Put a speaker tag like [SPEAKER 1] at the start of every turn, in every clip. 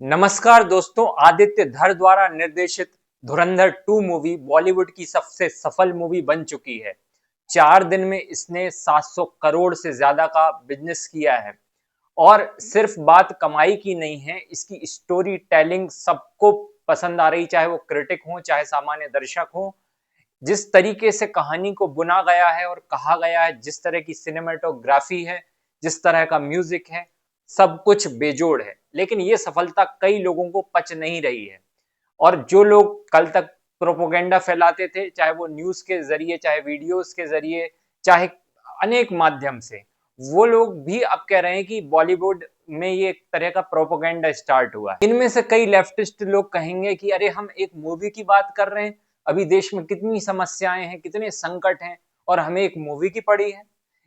[SPEAKER 1] नमस्कार दोस्तों, आदित्य धर द्वारा निर्देशित धुरंधर 2 मूवी बॉलीवुड की सबसे सफल मूवी बन चुकी है। 4 दिन में इसने 700 करोड़ से ज्यादा का बिजनेस किया है। और सिर्फ बात कमाई की नहीं है, इसकी स्टोरी टेलिंग सबको पसंद आ रही, चाहे वो क्रिटिक हो चाहे सामान्य दर्शक हो। जिस तरीके से कहानी को बुना गया है और कहा गया है, जिस तरह की सिनेमेटोग्राफी है, जिस तरह का म्यूजिक है, सब कुछ बेजोड़ है। लेकिन ये सफलता कई लोगों को पच नहीं रही है। और जो लोग कल तक प्रोपोगेंडा फैलाते थे, चाहे वो न्यूज के जरिए, चाहे वीडियोस के जरिए, चाहे अनेक माध्यम से, वो लोग भी अब कह रहे हैं कि बॉलीवुड में ये एक तरह का प्रोपोगेंडा स्टार्ट हुआ है। इनमें से कई लेफ्टिस्ट लोग कहेंगे कि अरे हम एक मूवी की बात कर रहे हैं, अभी देश में कितनी समस्याएं हैं, कितने संकट हैं, और हमें एक मूवी की पड़ी है।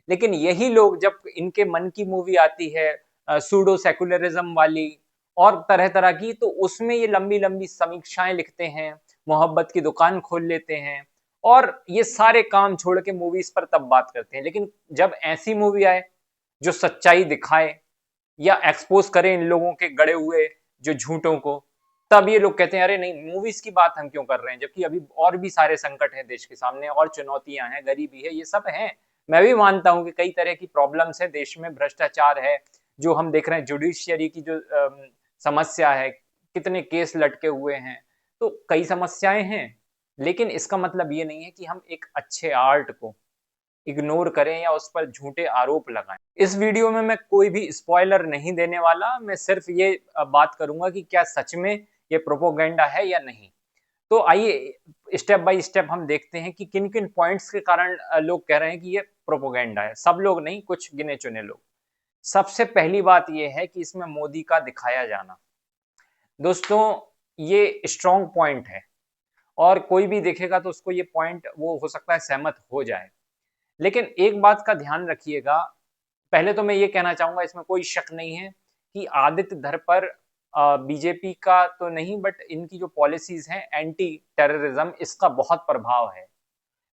[SPEAKER 1] लेकिन यही लोग जब इनके मन की मूवी आती है, सूडो सेकुलरिज्म वाली और तरह तरह की, तो उसमें ये लंबी लंबी समीक्षाएं लिखते हैं, मोहब्बत की दुकान खोल लेते हैं और ये सारे काम छोड़ के मूवीज पर तब बात करते हैं। लेकिन जब ऐसी मूवी आए जो सच्चाई दिखाए या एक्सपोज करे इन लोगों के गड़े हुए जो झूठों को, तब ये लोग कहते हैं अरे नहीं, मूवीज की बात हम क्यों कर रहे हैं, जबकि अभी और भी सारे संकट हैं देश के सामने, और चुनौतियां हैं, गरीबी है, ये सब हैं। मैं भी मानता हूं कि कई तरह की प्रॉब्लम्स है देश में, भ्रष्टाचार है, जो हम देख रहे हैं, जुडिशियरी की जो समस्या है, कितने केस लटके हुए हैं, तो कई समस्याएं हैं। लेकिन इसका मतलब ये नहीं है कि हम एक अच्छे आर्ट को इग्नोर करें या उस पर झूठे आरोप लगाएं। इस वीडियो में मैं कोई भी स्पॉइलर नहीं देने वाला, मैं सिर्फ ये बात करूंगा कि क्या सच में ये प्रोपोगेंडा है या नहीं। तो आइए स्टेप बाय स्टेप हम देखते हैं कि किन किन पॉइंट्स के कारण लोग कह रहे हैं कि ये प्रोपोगेंडा है। सब लोग नहीं, कुछ गिने चुने लोग। सबसे पहली बात यह है कि इसमें मोदी का दिखाया जाना, दोस्तों, ये स्ट्रॉन्ग पॉइंट है और कोई भी देखेगा तो उसको ये पॉइंट वो हो सकता है सहमत हो जाए। लेकिन एक बात का ध्यान रखिएगा, पहले तो मैं ये कहना चाहूंगा, इसमें कोई शक नहीं है कि आदित्य धर पर बीजेपी का तो नहीं, बट इनकी जो पॉलिसीज हैं एंटी टेररिज्म, इसका बहुत प्रभाव है।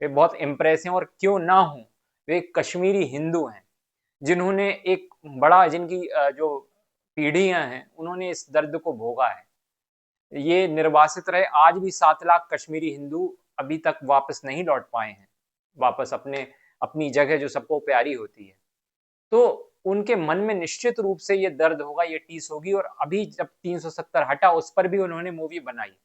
[SPEAKER 1] वे बहुत इम्प्रेस हैं, और क्यों ना हो, वे कश्मीरी हिंदू हैं जिन्होंने एक बड़ा, जिनकी जो पीढ़ियां हैं, उन्होंने इस दर्द को भोगा है। ये निर्वासित रहे, आज भी 7 लाख कश्मीरी हिंदू अभी तक वापस नहीं लौट पाए हैं, वापस अपने अपनी जगह जो सबको प्यारी होती है। तो उनके मन में निश्चित रूप से ये दर्द होगा, ये टीस होगी। और अभी जब 370 हटा, उस पर भी उन्होंने मूवी बनाई,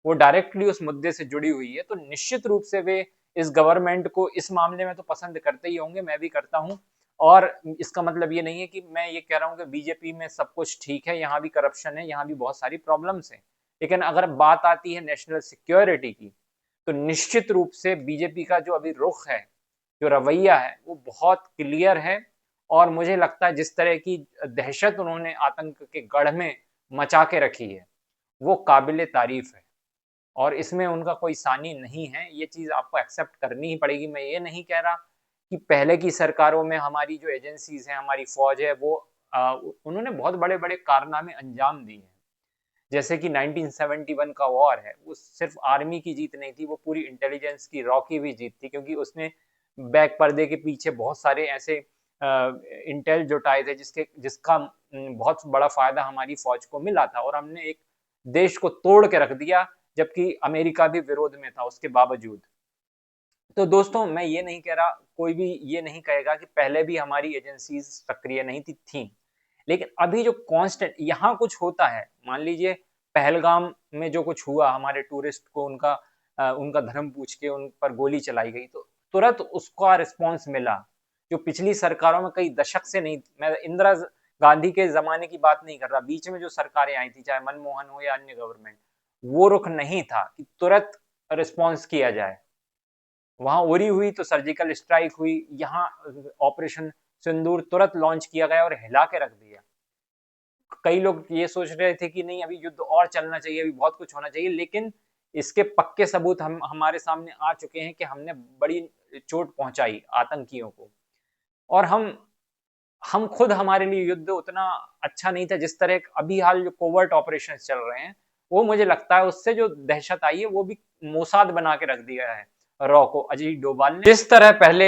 [SPEAKER 1] वो डायरेक्टली उस मुद्दे से जुड़ी हुई है, तो निश्चित रूप से वे इस गवर्नमेंट को इस मामले में तो पसंद करते ही होंगे, मैं भी करता हूं। और इसका मतलब ये नहीं है कि मैं ये कह रहा हूं कि बीजेपी में सब कुछ ठीक है, यहाँ भी करप्शन है, यहाँ भी बहुत सारी प्रॉब्लम्स हैं। लेकिन अगर बात आती है नेशनल सिक्योरिटी की, तो निश्चित रूप से बीजेपी का जो अभी रुख है, जो रवैया है, वो बहुत क्लियर है। और मुझे लगता है जिस तरह की दहशत उन्होंने आतंक के गढ़ में मचा के रखी है, वो काबिल तारीफ है। और इसमें उनका कोई सानी नहीं है, ये चीज आपको एक्सेप्ट करनी ही पड़ेगी। मैं ये नहीं कह रहा कि पहले की सरकारों में हमारी जो एजेंसीज हैं, हमारी फौज है, वो उन्होंने बहुत बड़े बड़े कारनामे अंजाम दिए हैं। जैसे कि 1971 का वॉर है, वो सिर्फ आर्मी की जीत नहीं थी, वो पूरी इंटेलिजेंस की, रॉ की भी जीत थी, क्योंकि उसने बैक पर्दे के पीछे बहुत सारे ऐसे इंटेल जुटाए थे जिसका बहुत बड़ा फायदा हमारी फौज को मिला था, और हमने एक देश को तोड़ के रख दिया, जबकि अमेरिका भी विरोध में था उसके बावजूद। तो दोस्तों, मैं ये नहीं कह रहा, कोई भी ये नहीं कहेगा कि पहले भी हमारी एजेंसीज सक्रिय नहीं थी। लेकिन अभी जो कांस्टेंट यहाँ कुछ होता है, मान लीजिए पहलगाम में जो कुछ हुआ, हमारे टूरिस्ट को उनका धर्म पूछ के उन पर गोली चलाई गई, तो तुरंत उसका रिस्पॉन्स मिला, जो पिछली सरकारों में कई दशक से नहीं। मैं इंदिरा गांधी के जमाने की बात नहीं कर रहा, बीच में जो सरकारें आई थी, चाहे मनमोहन हो या अन्य गवर्नमेंट, वो रुख नहीं था कि तुरंत रिस्पॉन्स किया जाए। वहां उरी हुई तो सर्जिकल स्ट्राइक हुई, यहाँ ऑपरेशन सिंदूर तुरंत लॉन्च किया गया और हिला के रख दिया। कई लोग ये सोच रहे थे कि नहीं, अभी युद्ध और चलना चाहिए, अभी बहुत कुछ होना चाहिए, लेकिन इसके पक्के सबूत हमारे सामने आ चुके हैं कि हमने बड़ी चोट पहुंचाई आतंकियों को। और हम खुद, हमारे लिए युद्ध उतना अच्छा नहीं था, जिस तरह अभी हाल जो कोवर्ट ऑपरेशन चल रहे हैं, वो मुझे लगता है उससे जो दहशत आई है, वो भी मोसाद बना के रख दिया है रॉ को अजीत डोभाल ने। जिस तरह पहले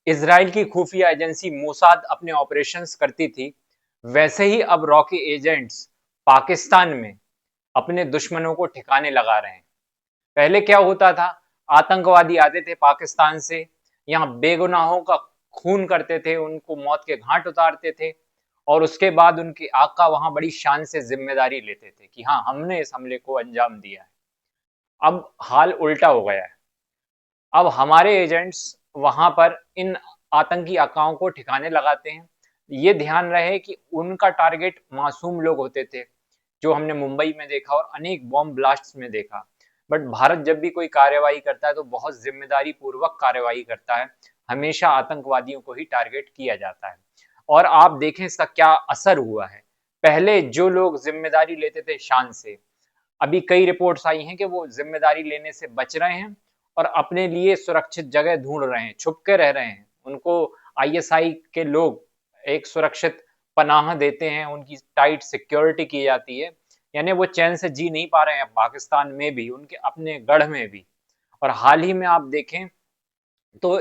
[SPEAKER 1] इसराइल की खुफिया एजेंसी मोसाद अपने ऑपरेशंस करती थी, वैसे ही अब रॉ के एजेंट्स पाकिस्तान में अपने दुश्मनों को ठिकाने लगा रहे हैं। पहले क्या होता था, आतंकवादी आते थे पाकिस्तान से, यहाँ बेगुनाहों का खून करते थे, उनको मौत के घाट उतारते थे और उसके बाद उनके आका वहां बड़ी शान से जिम्मेदारी लेते थे कि हाँ हमने इस हमले को अंजाम दिया है। अब हाल उल्टा हो गया है। अब हमारे एजेंट्स वहां पर इन आतंकी आकाओं को ठिकाने लगाते हैं। ये ध्यान रहे कि उनका टारगेट मासूम लोग होते थे, जो हमने मुंबई में देखा और अनेक बॉम्ब ब्लास्ट्स में देखा। बट भारत जब भी कोई कार्रवाई करता है तो बहुत जिम्मेदारी पूर्वक कार्रवाई करता है। हमेशा आतंकवादियों को ही टारगेट किया जाता है और आप देखें इसका क्या असर हुआ है। पहले जो लोग जिम्मेदारी लेते थे शान से, अभी कई रिपोर्ट्स आई हैं कि वो जिम्मेदारी लेने से बच रहे हैं और अपने लिए सुरक्षित जगह ढूंढ रहे हैं, छुप के रह रहे हैं। उनको आईएसआई के लोग एक सुरक्षित पनाह देते हैं, उनकी टाइट सिक्योरिटी की जाती है, यानी वो चैन से जी नहीं पा रहे हैं पाकिस्तान में भी, उनके अपने गढ़ में भी। और हाल ही में आप देखें तो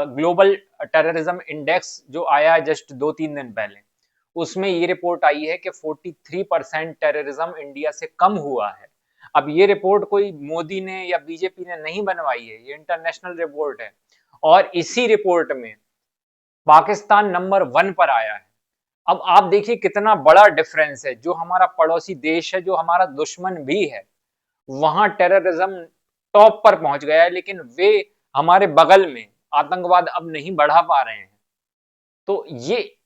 [SPEAKER 1] ग्लोबल टेररिज्म इंडेक्स जो आया है जस्ट 2-3 दिन पहले, उसमें ये रिपोर्ट आई है कि 43% टेररिज्म इंडिया से कम हुआ है। अब ये रिपोर्ट कोई मोदी ने या बीजेपी ने नहीं बनवाई है, ये इंटरनेशनल रिपोर्ट है और इसी रिपोर्ट में पाकिस्तान नंबर 1 पर आया है। अब आप देखिए कितना बड़ा डिफरेंस है, जो हमारा पड़ोसी देश है, जो हमारा दुश्मन भी है, वहां टेररिज्म टॉप पर पहुंच गया है, लेकिन वे हमारे बगल में आतंकवाद अब नहीं बढ़ा पा रहे हैं। तो ये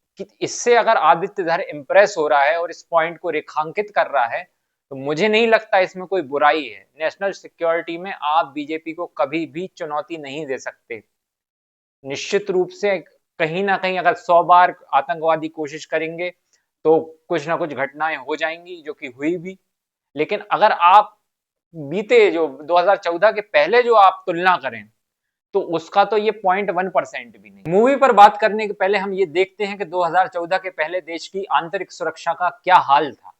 [SPEAKER 1] इससे अगर आदित्य धर इंप्रेस हो रहा है और इस पॉइंट को रेखांकित कर रहा है, तो मुझे नहीं लगता इसमें कोई बुराई है। नेशनल सिक्योरिटी में आप बीजेपी को कभी भी चुनौती नहीं दे सकते। निश्चित रूप से कहीं ना कहीं अगर 100 बार आतंकवादी कोशिश करेंगे तो कुछ ना कुछ घटनाएं हो जाएंगी, जो कि हुई भी। लेकिन अगर आप बीते जो 2014 के पहले जो आप तुलना करें, तो उसका तो ये 0.1% भी नहीं। मूवी पर बात करने के पहले हम ये देखते हैं कि 2014 के पहले देश की आंतरिक सुरक्षा का क्या हाल था।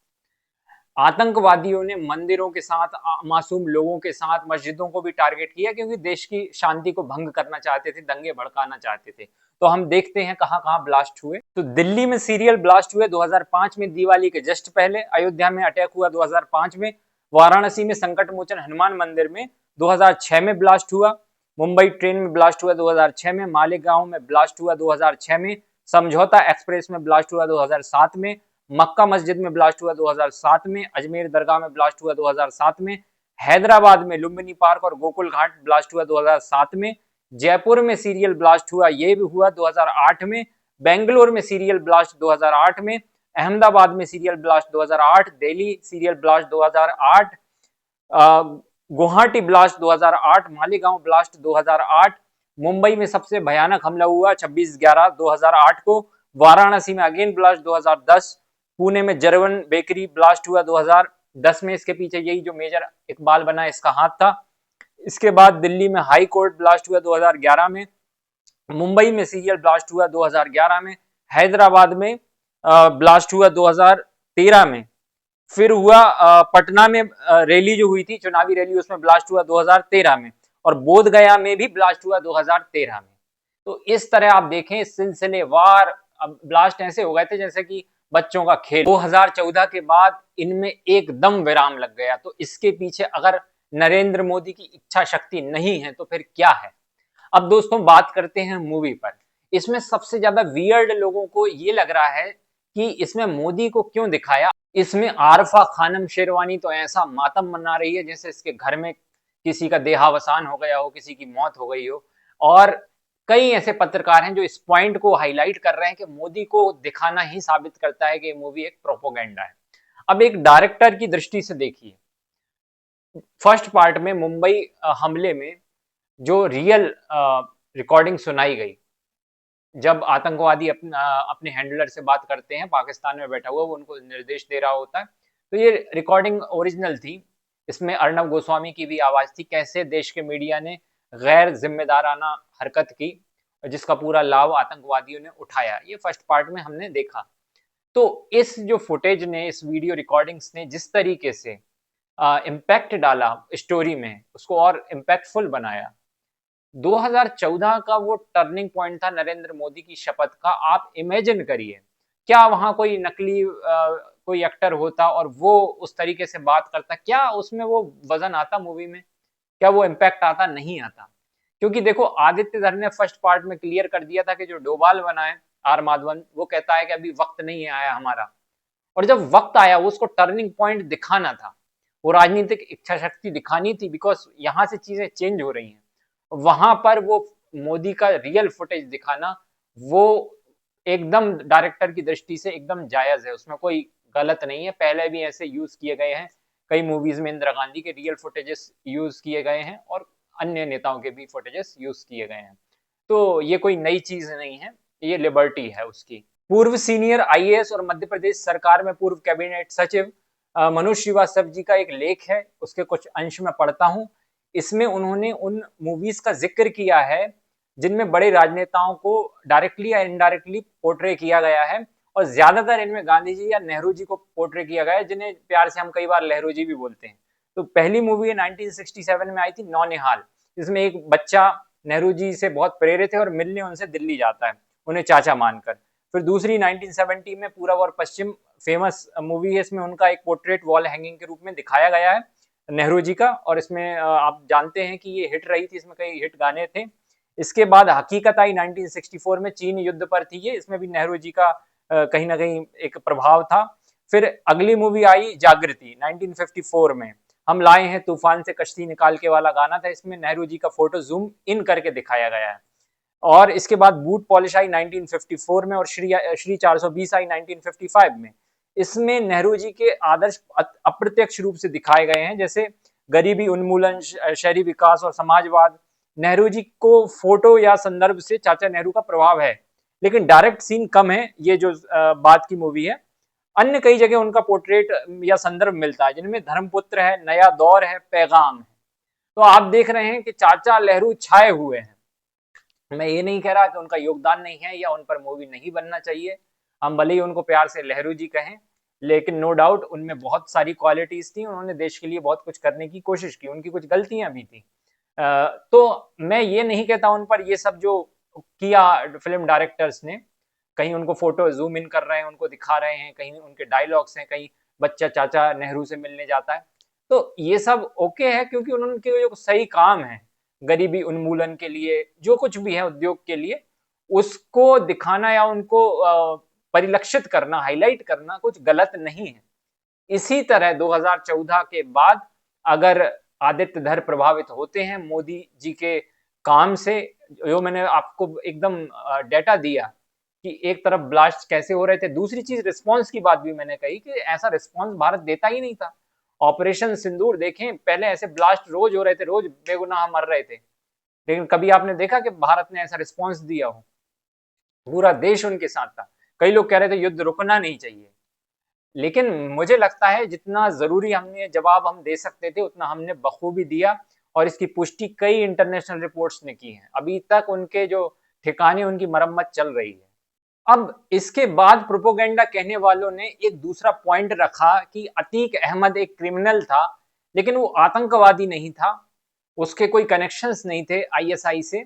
[SPEAKER 1] आतंकवादियों ने मंदिरों के साथ, मासूम लोगों के साथ, मस्जिदों को भी टारगेट किया, क्योंकि देश की शांति को भंग करना चाहते थे, दंगे भड़काना चाहते थे। तो हम देखते हैं कहां कहां ब्लास्ट हुए। तो दिल्ली में सीरियल ब्लास्ट हुए 2005 में, दिवाली के जस्ट पहले। अयोध्या में अटैक हुआ 2005 में। वाराणसी में संकट मोचन हनुमान मंदिर में 2006 में ब्लास्ट हुआ। मुंबई ट्रेन में ब्लास्ट हुआ 2006 में। मालेगांव में ब्लास्ट हुआ 2006 में। समझौता एक्सप्रेस में ब्लास्ट हुआ 2007 में। मक्का मस्जिद में ब्लास्ट हुआ 2007 में। अजमेर दरगाह में ब्लास्ट हुआ 2007 में। हैदराबाद में लुम्बिनी पार्क और गोकुल घाट ब्लास्ट हुआ 2007 में। जयपुर में सीरियल ब्लास्ट हुआ, ये भी हुआ 2008 में। बेंगलोर में सीरियल ब्लास्ट 2008 में। अहमदाबाद में serial blast 2008। Delhi serial blast 2008। Guwahati blast 2008। Malegaon blast 2008। Mumbai में सबसे भयानक हमला हुआ 26/11/2008 को। वाराणसी में अगेन ब्लास्ट 2010। पुणे में जरवन बेकरी ब्लास्ट हुआ 2010 में। इसके पीछे यही जो मेजर इकबाल बना इसका हाथ था। इसके बाद दिल्ली में हाई कोर्ट ब्लास्ट हुआ 2011 में। मुंबई में सीरियल ब्लास्ट हुआ 2011 में। हैदराबाद में ब्लास्ट हुआ 2013 में। फिर हुआ पटना में रैली जो हुई थी, चुनावी रैली, उसमें ब्लास्ट हुआ 2013 में। और बोध गया में भी ब्लास्ट हुआ 2013 में। तो इस तरह आप देखें सिलसिलेवार ब्लास्ट ऐसे हो गए थे जैसे कि बच्चों का खेल। 2014 के बाद इनमें एकदम विराम लग गया। तो इसके पीछे अगर नरेंद्र मोदी की इच्छा शक्ति नहीं है तो फिर क्या है। अब दोस्तों बात करते हैं मूवी पर। इसमें सबसे ज्यादा वियर्ड लोगों को ये लग रहा है कि इसमें मोदी को क्यों दिखाया। इसमें आरफा खानम शेरवानी तो ऐसा मातम मना रही है जैसे इसके घर में किसी का देहावसान हो गया हो, किसी की मौत हो गई हो। और कई ऐसे पत्रकार हैं जो इस पॉइंट को हाईलाइट कर रहे हैं कि मोदी को दिखाना ही साबित करता है कि ये मूवी एक प्रोपोगेंडा है। अब एक डायरेक्टर की दृष्टि से देखिए, फर्स्ट पार्ट में मुंबई हमले में जो रियल रिकॉर्डिंग सुनाई गई, जब आतंकवादी अपने हैंडलर से बात करते हैं, पाकिस्तान में बैठा हुआ, वो उनको निर्देश दे रहा होता है, तो ये रिकॉर्डिंग ओरिजिनल थी। इसमें अर्नब गोस्वामी की भी आवाज थी। कैसे देश के मीडिया ने गैर जिम्मेदाराना हरकत की, जिसका पूरा लाभ आतंकवादियों ने उठाया, ये फर्स्ट पार्ट में हमने देखा। तो इस जो फुटेज ने, इस वीडियो रिकॉर्डिंग्स ने जिस तरीके से इम्पैक्ट डाला स्टोरी में, उसको और इम्पैक्टफुल बनाया। 2014 का वो टर्निंग पॉइंट था नरेंद्र मोदी की शपथ का। आप इमेजिन करिए, क्या वहां कोई नकली कोई एक्टर होता और वो उस तरीके से बात करता, क्या उसमें वो वजन आता मूवी में? क्या वो इम्पैक्ट आता? नहीं आता। क्योंकि देखो आदित्य धर ने फर्स्ट पार्ट में क्लियर कर दिया था कि जो डोभाल बना है आर माधवन, वो कहता है कि अभी वक्त नहीं आया हमारा। और जब वक्त आया, वो उसको टर्निंग पॉइंट दिखाना था, वो राजनीतिक इच्छा शक्ति दिखानी थी, बिकॉज यहाँ से चीजें चेंज हो रही हैं। वहां पर वो मोदी का रियल फुटेज दिखाना, वो एकदम डायरेक्टर की दृष्टि से एकदम जायज है, उसमें कोई गलत नहीं है। पहले भी ऐसे यूज किए गए हैं, कई मूवीज में इंदिरा गांधी के रियल फुटेजेस यूज किए गए हैं और अन्य नेताओं के भी फुटेजेस यूज किए गए हैं। तो ये कोई नई चीज नहीं है, ये लिबर्टी है उसकी। पूर्व सीनियर आईएएस और मध्य प्रदेश सरकार में पूर्व कैबिनेट सचिव मनोज श्रीवास्तव जी का एक लेख है, उसके कुछ अंश में पढ़ता हूं। इसमें उन्होंने उन मूवीज का जिक्र किया है जिनमें बड़े राजनेताओं को डायरेक्टली या इनडायरेक्टली पोर्ट्रे किया गया है, और ज्यादातर इनमें गांधी जी या नेहरू जी को पोर्ट्रे किया गया है, जिन्हें प्यार से हम कई बार लहरू जी भी बोलते हैं। तो पहली मूवी 1967 में आई थी नौनिहाल, जिसमें एक बच्चा नेहरू जी से बहुत प्रेरित है और मिलने उनसे दिल्ली जाता है, उन्हें चाचा मानकर। फिर दूसरी 1970 में पूरब और पश्चिम फेमस मूवी है, इसमें उनका एक पोर्ट्रेट वॉल हैंगिंग के रूप में दिखाया गया है नेहरू जी का, और इसमें आप जानते हैं कि ये हिट रही थी, इसमें कई हिट गाने थे। इसके बाद हकीकत आई 1964 में, चीन युद्ध पर थी ये, इसमें भी नेहरू जी का कहीं ना कहीं एक प्रभाव था। फिर अगली मूवी आई जागृति 1954 में, हम लाए हैं तूफान से कश्ती निकाल के वाला गाना था, इसमें नेहरू जी का फोटो जूम इन करके दिखाया गया है। और इसके बाद बूट पॉलिश आई 1954 में, और श्री 420 आई 1955 में। इसमें नेहरू जी के आदर्श अप्रत्यक्ष रूप से दिखाए गए हैं, जैसे गरीबी उन्मूलन, शहरी विकास और समाजवाद। नेहरू जी को फोटो या संदर्भ से चाचा नेहरू का प्रभाव है, लेकिन डायरेक्ट सीन कम है, ये जो बात की मूवी है। अन्य कई जगह उनका पोर्ट्रेट या संदर्भ मिलता है, जिनमें धर्मपुत्र है, नया दौर है, पैगाम है। तो आप देख रहे हैं कि चाचा नेहरू छाए हुए हैं। मैं ये नहीं कह रहा कि उनका योगदान नहीं है या उन पर मूवी नहीं बनना चाहिए, हम भले ही उनको प्यार से लहरू जी कहें, लेकिन नो डाउट उनमें बहुत सारी क्वालिटीज थी, उन्होंने देश के लिए बहुत कुछ करने की कोशिश की, उनकी कुछ गलतियां भी थी। तो मैं ये नहीं कहता उन पर ये सब जो किया फिल्म डायरेक्टर्स ने, कहीं उनको फोटो जूम इन कर रहे हैं, उनको दिखा रहे हैं, कहीं उनके डायलॉग्स हैं, कहीं बच्चा चाचा नेहरू से मिलने जाता है, तो ये सब ओके है, क्योंकि उनके जो सही काम है गरीबी उन्मूलन के लिए, जो कुछ भी है उद्योग के लिए, उसको दिखाना या उनको परिलक्षित करना, हाईलाइट करना कुछ गलत नहीं है। इसी तरह 2014 के बाद अगर आदित्य धर प्रभावित होते हैं मोदी जी के काम से, जो मैंने आपको एकदम डेटा दिया कि एक तरफ ब्लास्ट कैसे हो रहे थे, दूसरी चीज रिस्पांस की बात भी मैंने कही कि ऐसा रिस्पांस भारत देता ही नहीं था। ऑपरेशन सिंदूर देखें, पहले ऐसे ब्लास्ट रोज हो रहे थे, रोज बेगुनाह मर रहे थे, लेकिन कभी आपने देखा कि भारत ने ऐसा रिस्पांस दिया हो? पूरा देश उनके साथ था। कई लोग कह रहे थे युद्ध रुकना नहीं चाहिए, लेकिन मुझे लगता है जितना जरूरी हमने जवाब हम दे सकते थे उतना हमने बखूबी दिया, और इसकी पुष्टि कई इंटरनेशनल रिपोर्ट्स ने की है। अभी तक उनके जो ठिकाने, उनकी मरम्मत चल रही है। अब इसके बाद प्रोपोगेंडा कहने वालों ने एक दूसरा पॉइंट रखा कि अतीक अहमद एक क्रिमिनल था, लेकिन वो आतंकवादी नहीं था, उसके कोई कनेक्शंस नहीं थे आईएसआई से,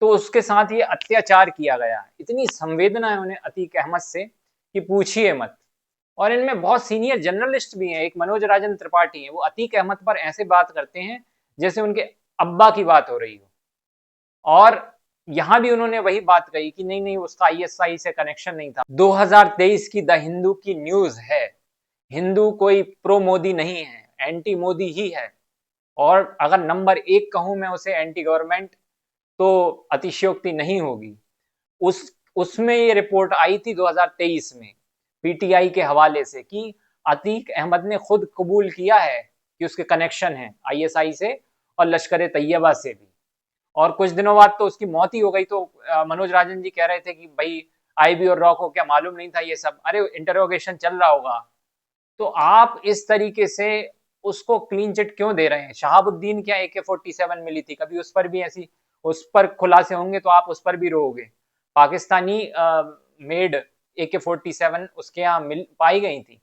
[SPEAKER 1] तो उसके साथ ये अत्याचार किया गया। इतनी संवेदना है उन्हें अतीक अहमद से कि पूछिए मत। और इनमें बहुत सीनियर जर्नलिस्ट भी हैं, एक मनोज राजन त्रिपाठी हैं, वो अतीक अहमद पर ऐसे बात करते हैं जैसे उनके अब्बा की बात हो रही हो। और यहां भी उन्होंने वही बात कही कि नहीं नहीं, उसका आईएसआई से कनेक्शन नहीं था। 2023 की द हिंदू की न्यूज है, हिंदू कोई प्रो मोदी नहीं है, एंटी मोदी ही है। और अगर नंबर 1 कहूं मैं उसे एंटी गवर्नमेंट, तो अतिशयोक्ति नहीं होगी। उसमें ये रिपोर्ट आई थी 2023 में पीटीआई के हवाले से कि अतीक अहमद ने खुद कबूल किया है कि उसके कनेक्शन है आईएसआई से और लश्कर तैयबा से भी। और कुछ दिनों बाद तो उसकी मौत ही हो गई। तो मनोज राजन जी कह रहे थे कि भाई आईबी और रॉ को क्या मालूम नहीं था ये सब? अरे इंटरोगेशन चल रहा होगा। तो आप इस तरीके से उसको क्लीन चिट क्यों दे रहे हैं? शहाबुद्दीन क्या AK-47 मिली थी, कभी उस पर भी ऐसी, उस पर खुलासे होंगे तो आप उस पर भी रोओगे। पाकिस्तानी मेड AK-47 उसके यहाँ मिल पाई गई थी।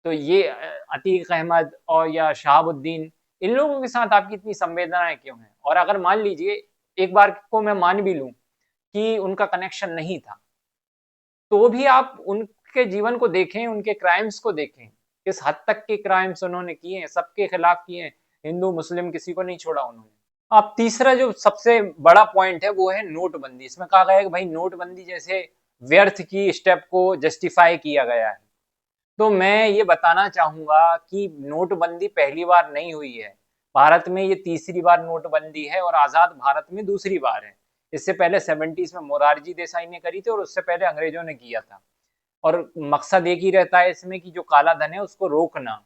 [SPEAKER 1] तो ये अतीक अहमद और या शहाबुद्दीन, इन लोगों के साथ आपकी इतनी संवेदनाएं क्यों हैं? और अगर मान लीजिए एक बार को मैं मान भी लूं कि उनका कनेक्शन नहीं था, तो भी आप के जीवन को देखें, उनके क्राइम्स को देखें, किस हद तक के क्राइम्स उन्होंने किए हैं, सबके खिलाफ किए हैं, हिंदू मुस्लिम किसी को नहीं छोड़ा उन्होंने। अब तीसरा जो सबसे बड़ा पॉइंट है वो है नोटबंदी। इसमें कहा गया है कि भाई नोटबंदी जैसे व्यर्थ की स्टेप को जस्टिफाई किया गया है। तो मैं ये बताना चाहूंगा कि नोटबंदी पहली बार नहीं हुई है भारत में, ये तीसरी बार नोटबंदी है और आजाद भारत में दूसरी बार है। इससे पहले 70s में मोरारजी देसाई ने करी थी और उससे पहले अंग्रेजों ने किया था। और मकसद एक ही रहता है इसमें कि जो काला धन है उसको रोकना,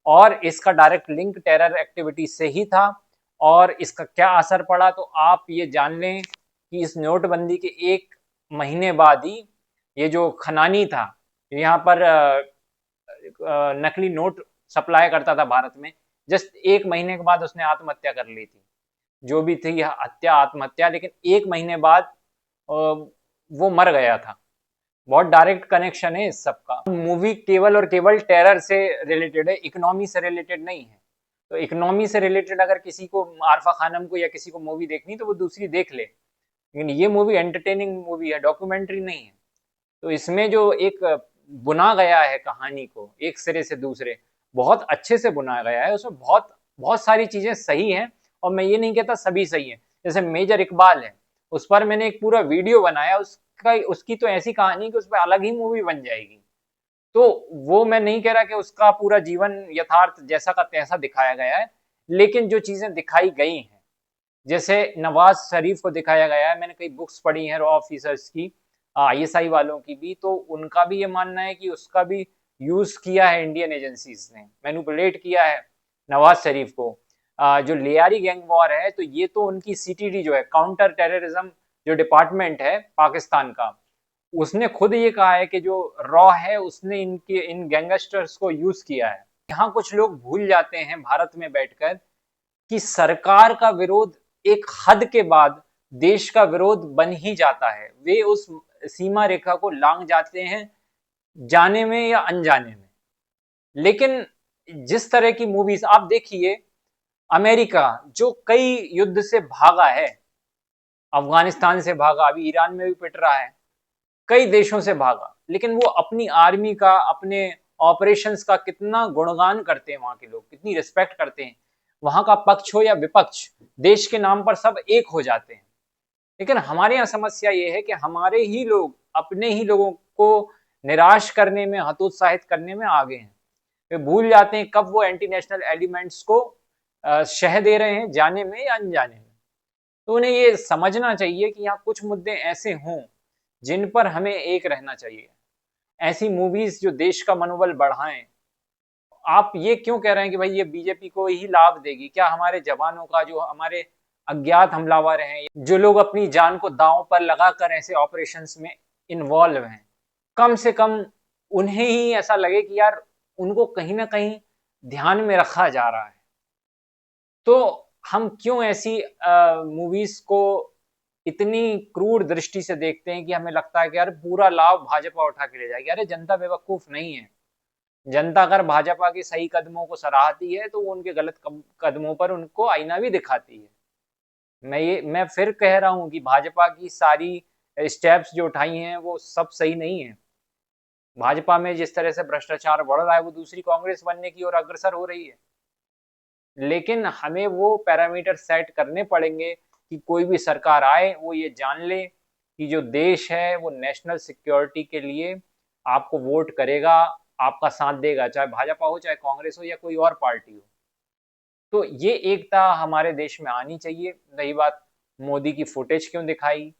[SPEAKER 1] और इसका डायरेक्ट लिंक टेरर एक्टिविटी से ही था। और इसका क्या असर पड़ा तो आप ये जान लें कि इस नोटबंदी के एक महीने बाद ही ये जो खनानी था, यहाँ पर नकली नोट सप्लाई करता था भारत में, जस्ट एक महीने के बाद उसने आत्महत्या कर ली थी। जो भी थी हत्या आत्महत्या, लेकिन एक महीने बाद वो मर गया था। बहुत डायरेक्ट कनेक्शन है इस सब का। मूवी केवल और केवल टेरर से रिलेटेड है, इकोनॉमी से रिलेटेड नहीं है। तो इकोनॉमी से रिलेटेड अगर किसी को, आरफा खानम को या किसी को मूवी देखनी तो वो दूसरी देख ले, लेकिन ये मूवी एंटरटेनिंग मूवी है, डॉक्यूमेंट्री नहीं है। तो इसमें जो एक बुना गया है कहानी को एक सिरे से दूसरे, बहुत अच्छे से बुना गया है, उसमें बहुत बहुत सारी चीजें सही हैं। और मैं ये नहीं कहता सभी सही है, जैसे मेजर इकबाल है, उस पर मैंने एक पूरा वीडियो बनाया, उसकी तो ऐसी कहानी कि उस पर अलग ही मूवी बन जाएगी। तो वो मैं नहीं कह रहा कि उसका पूरा जीवन यथार्थ जैसा का तैसा दिखाया गया है, लेकिन जो चीजें दिखाई गई हैं, जैसे नवाज शरीफ को दिखाया गया है, मैंने कई बुक्स पढ़ी हैं रॉ ऑफिसर्स की, आईएसआई वालों की भी, तो उनका भी ये मानना है कि उसका भी यूज किया है इंडियन एजेंसीज ने, मैनिपुलेट किया है नवाज शरीफ को। जो लियारी गैंग वॉर है, तो ये तो उनकी सीटीडी जो है, काउंटर टेररिज्म जो डिपार्टमेंट है पाकिस्तान का, उसने खुद ये कहा है कि जो रॉ है उसने इन गैंगस्टर्स को यूज किया है। यहाँ कुछ लोग भूल जाते हैं भारत में बैठकर कि सरकार का विरोध एक हद के बाद देश का विरोध बन ही जाता है। वे उस सीमा रेखा को लांघ जाते हैं, जाने में या अनजाने में। लेकिन जिस तरह की मूवीज आप देखिए, अमेरिका जो कई युद्ध से भागा है, अफगानिस्तान से भागा, अभी ईरान में भी पिट रहा है, कई देशों से भागा, लेकिन वो अपनी आर्मी का, अपने ऑपरेशंस का कितना गुणगान करते हैं, वहां के लोग कितनी रिस्पेक्ट करते हैं। वहां का पक्ष हो या विपक्ष, देश के नाम पर सब एक हो जाते हैं। लेकिन हमारे यहाँ समस्या ये है कि हमारे ही लोग अपने ही लोगों को निराश करने में, हतोत्साहित करने में आगे हैं। वे भूल जाते हैं कब वो एंटी नेशनल एलिमेंट्स को शह दे रहे हैं, जाने में या अनजाने में। तो उन्हें ये समझना चाहिए कि यहाँ कुछ मुद्दे ऐसे हों जिन पर हमें एक रहना चाहिए। ऐसी मूवीज जो देश का मनोबल बढ़ाएं। आप ये क्यों कह रहे हैं कि भाई ये बीजेपी को ही लाभ देगी? क्या हमारे जवानों का, जो हमारे अज्ञात हमलावर हैं, जो लोग अपनी जान को दांव पर लगाकर ऐसे ऑपरेशंस में इन्वॉल्व हैं, कम से कम उन्हें ही ऐसा लगे कि यार उनको कहीं ना कहीं ध्यान में रखा जा रहा है। तो हम क्यों ऐसी मूवीज को इतनी क्रूर दृष्टि से देखते हैं कि हमें लगता है कि यार पूरा लाभ भाजपा उठा के ले जाएगी? अरे जनता बेवकूफ नहीं है। जनता अगर भाजपा के सही कदमों को सराहती है तो वो उनके गलत कदमों पर उनको आईना भी दिखाती है। मैं फिर कह रहा हूं कि भाजपा की सारी स्टेप्स जो उठाई हैं वो सब सही नहीं है। भाजपा में जिस तरह से भ्रष्टाचार बढ़ रहा है, वो दूसरी कांग्रेस बनने की ओर अग्रसर हो रही है। लेकिन हमें वो पैरामीटर सेट करने पड़ेंगे कि कोई भी सरकार आए वो ये जान ले कि जो देश है वो नेशनल सिक्योरिटी के लिए आपको वोट करेगा, आपका साथ देगा, चाहे भाजपा हो, चाहे कांग्रेस हो, या कोई और पार्टी हो। तो ये एकता हमारे देश में आनी चाहिए। रही बात मोदी की फुटेज क्यों दिखाई,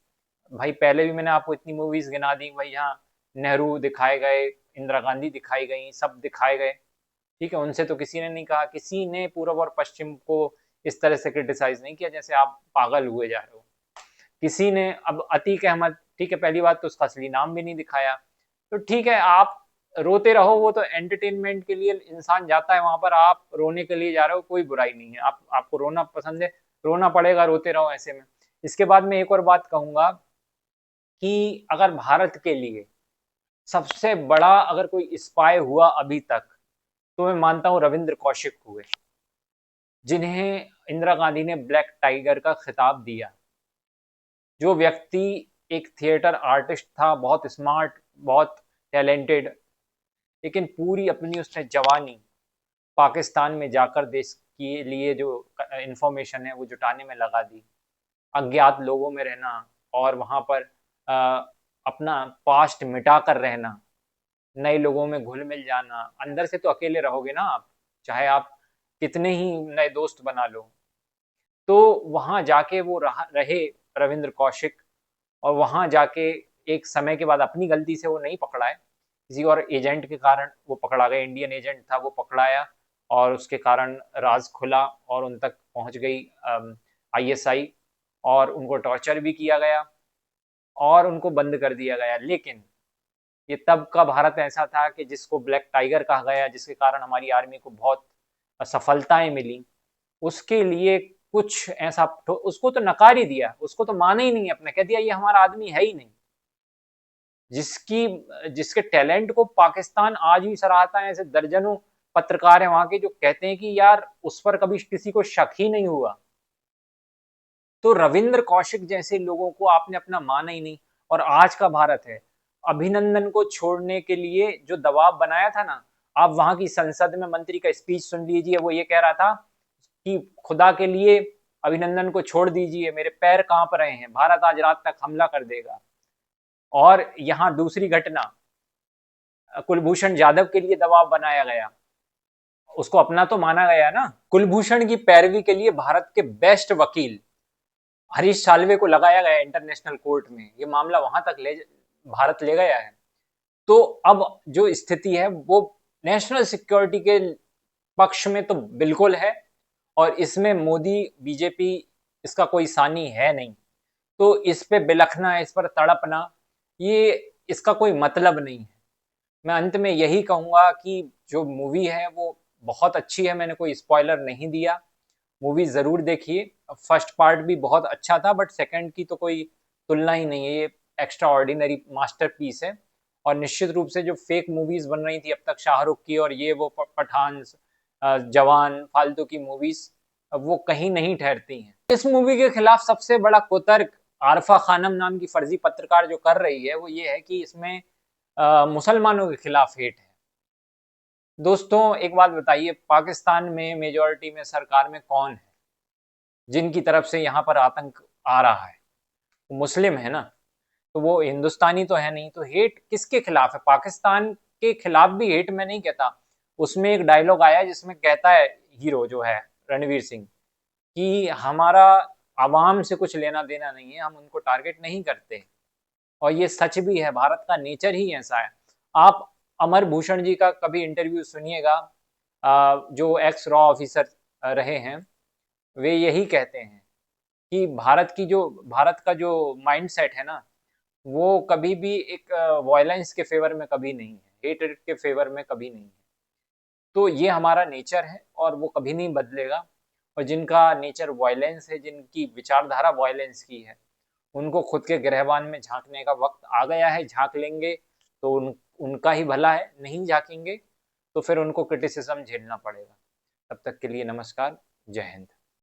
[SPEAKER 1] भाई पहले भी मैंने आपको इतनी मूवीज गिना दी भाई, यहाँ नेहरू दिखाए गए, इंदिरा गांधी दिखाई गई, सब दिखाए गए, ठीक है, उनसे तो किसी ने नहीं कहा, किसी ने पूर्व और पश्चिम को इस तरह से क्रिटिसाइज नहीं किया जैसे आप पागल हुए जा रहे हो। किसी ने, अब अतीक अहमद, ठीक है, पहली बात तो उसका असली नाम भी नहीं दिखाया, तो ठीक है आप रोते रहो, वो तो एंटरटेनमेंट के लिए इंसान जाता है वहां पर, आप रोने के लिए जा रहे हो, कोई बुराई नहीं है, आपको रोना पसंद है, रोना पड़ेगा, रोते रहो ऐसे में। इसके बाद मैं एक और बात कहूंगा कि अगर भारत के लिए सबसे बड़ा अगर कोई स्पाई हुआ अभी तक, तो मैं मानता हूं रविंद्र कौशिक हुए, जिन्हें इंदिरा गांधी ने ब्लैक टाइगर का खिताब दिया। जो व्यक्ति एक थिएटर आर्टिस्ट था, बहुत स्मार्ट, बहुत टैलेंटेड, लेकिन पूरी अपनी उसने जवानी पाकिस्तान में जाकर देश के लिए जो इंफॉर्मेशन है वो जुटाने में लगा दी। अज्ञात लोगों में रहना और वहाँ पर अपना पास्ट मिटा कर रहना, नए लोगों में घुल मिल जाना। अंदर से तो अकेले रहोगे ना आप, चाहे आप कितने ही नए दोस्त बना लो। तो वहाँ जाके वो रहे रविंद्र कौशिक, और वहाँ जाके एक समय के बाद अपनी गलती से वो नहीं पकड़ा है, किसी और एजेंट के कारण वो पकड़ा गया। इंडियन एजेंट था, वो पकड़ाया और उसके कारण राज खुला और उन तक पहुंच गई आईएसआई, और उनको टॉर्चर भी किया गया और उनको बंद कर दिया गया। लेकिन ये तब का भारत ऐसा था कि जिसको ब्लैक टाइगर कहा गया, जिसके कारण हमारी आर्मी को बहुत सफलताएं मिली, उसके लिए कुछ ऐसा उसको तो नकार ही दिया, उसको तो माना ही नहीं, अपने कह दिया ये हमारा आदमी है ही नहीं। जिसकी जिसके टैलेंट को पाकिस्तान आज भी सराहता है। ऐसे दर्जनों पत्रकार हैं वहां के जो कहते हैं कि यार उस पर कभी किसी को शक ही नहीं हुआ। तो रविंद्र कौशिक जैसे लोगों को आपने अपना माना ही नहीं। और आज का भारत है, अभिनंदन को छोड़ने के लिए जो दबाव बनाया था ना, आप वहां की संसद में मंत्री का स्पीच सुन लीजिए। वो ये कह रहा था कि खुदा के लिए अभिनंदन को छोड़ दीजिए, मेरे पैर कांप रहे हैं, भारत आज रात तक हमला कर देगा। और यहाँ दूसरी घटना, कुलभूषण जाधव के लिए दबाव बनाया गया, उसको अपना तो माना गया ना। कुलभूषण की पैरवी के लिए भारत के बेस्ट वकील हरीश साल्वे को लगाया गया इंटरनेशनल कोर्ट में, ये मामला वहां तक भारत ले गया है। तो अब जो स्थिति है वो नेशनल सिक्योरिटी के पक्ष में तो बिल्कुल है, और इसमें मोदी बीजेपी इसका कोई सानी है नहीं। तो इस पे बिलखना, इस पर तड़पना, ये इसका कोई मतलब नहीं है। मैं अंत में यही कहूंगा कि जो मूवी है वो बहुत अच्छी है, मैंने कोई स्पॉइलर नहीं दिया। मूवी जरूर देखिए। फर्स्ट पार्ट भी बहुत अच्छा था, बट सेकंड की तो कोई तुलना ही नहीं है। ये एक्स्ट्रा ऑर्डिनरी मास्टरपीस है। और निश्चित रूप से जो फेक मूवीज बन रही थी अब तक शाहरुख की, और ये वो पठान, जवान, फालतू की मूवीज, वो कहीं नहीं ठहरती हैं। इस मूवी के खिलाफ सबसे बड़ा कुतर्क आरफा खानम नाम की फर्जी पत्रकार जो कर रही है वो ये है कि इसमें मुसलमानों के खिलाफ हेट है। दोस्तों एक बात बताइए, पाकिस्तान में मेजोरिटी में सरकार में कौन है जिनकी तरफ से यहाँ पर आतंक आ रहा है? वो मुस्लिम है ना। तो वो हिंदुस्तानी तो है नहीं। तो हेट किसके खिलाफ है? पाकिस्तान के खिलाफ भी हेट मैं नहीं कहता। उसमें एक डायलॉग आया जिसमें कहता है हीरो जो है रणवीर सिंह, कि हमारा आवाम से कुछ लेना देना नहीं है, हम उनको टारगेट नहीं करते। और ये सच भी है, भारत का नेचर ही ऐसा है। आप अमर भूषण जी का कभी इंटरव्यू सुनिएगा, जो एक्स रॉ ऑफिसर रहे हैं, वे यही कहते हैं कि भारत का जो माइंडसेट है ना, वो कभी भी एक वायलेंस के फेवर में कभी नहीं है, हेट के फेवर में कभी नहीं है। तो ये हमारा नेचर है और वो कभी नहीं बदलेगा। और जिनका नेचर वायलेंस है, जिनकी विचारधारा वायलेंस की है, उनको खुद के गिरहवान में झांकने का वक्त आ गया है। झांक लेंगे तो उनका ही भला है, नहीं झांकेंगे तो फिर उनको क्रिटिसिज्म झेलना पड़ेगा। तब तक के लिए नमस्कार, जय हिंद।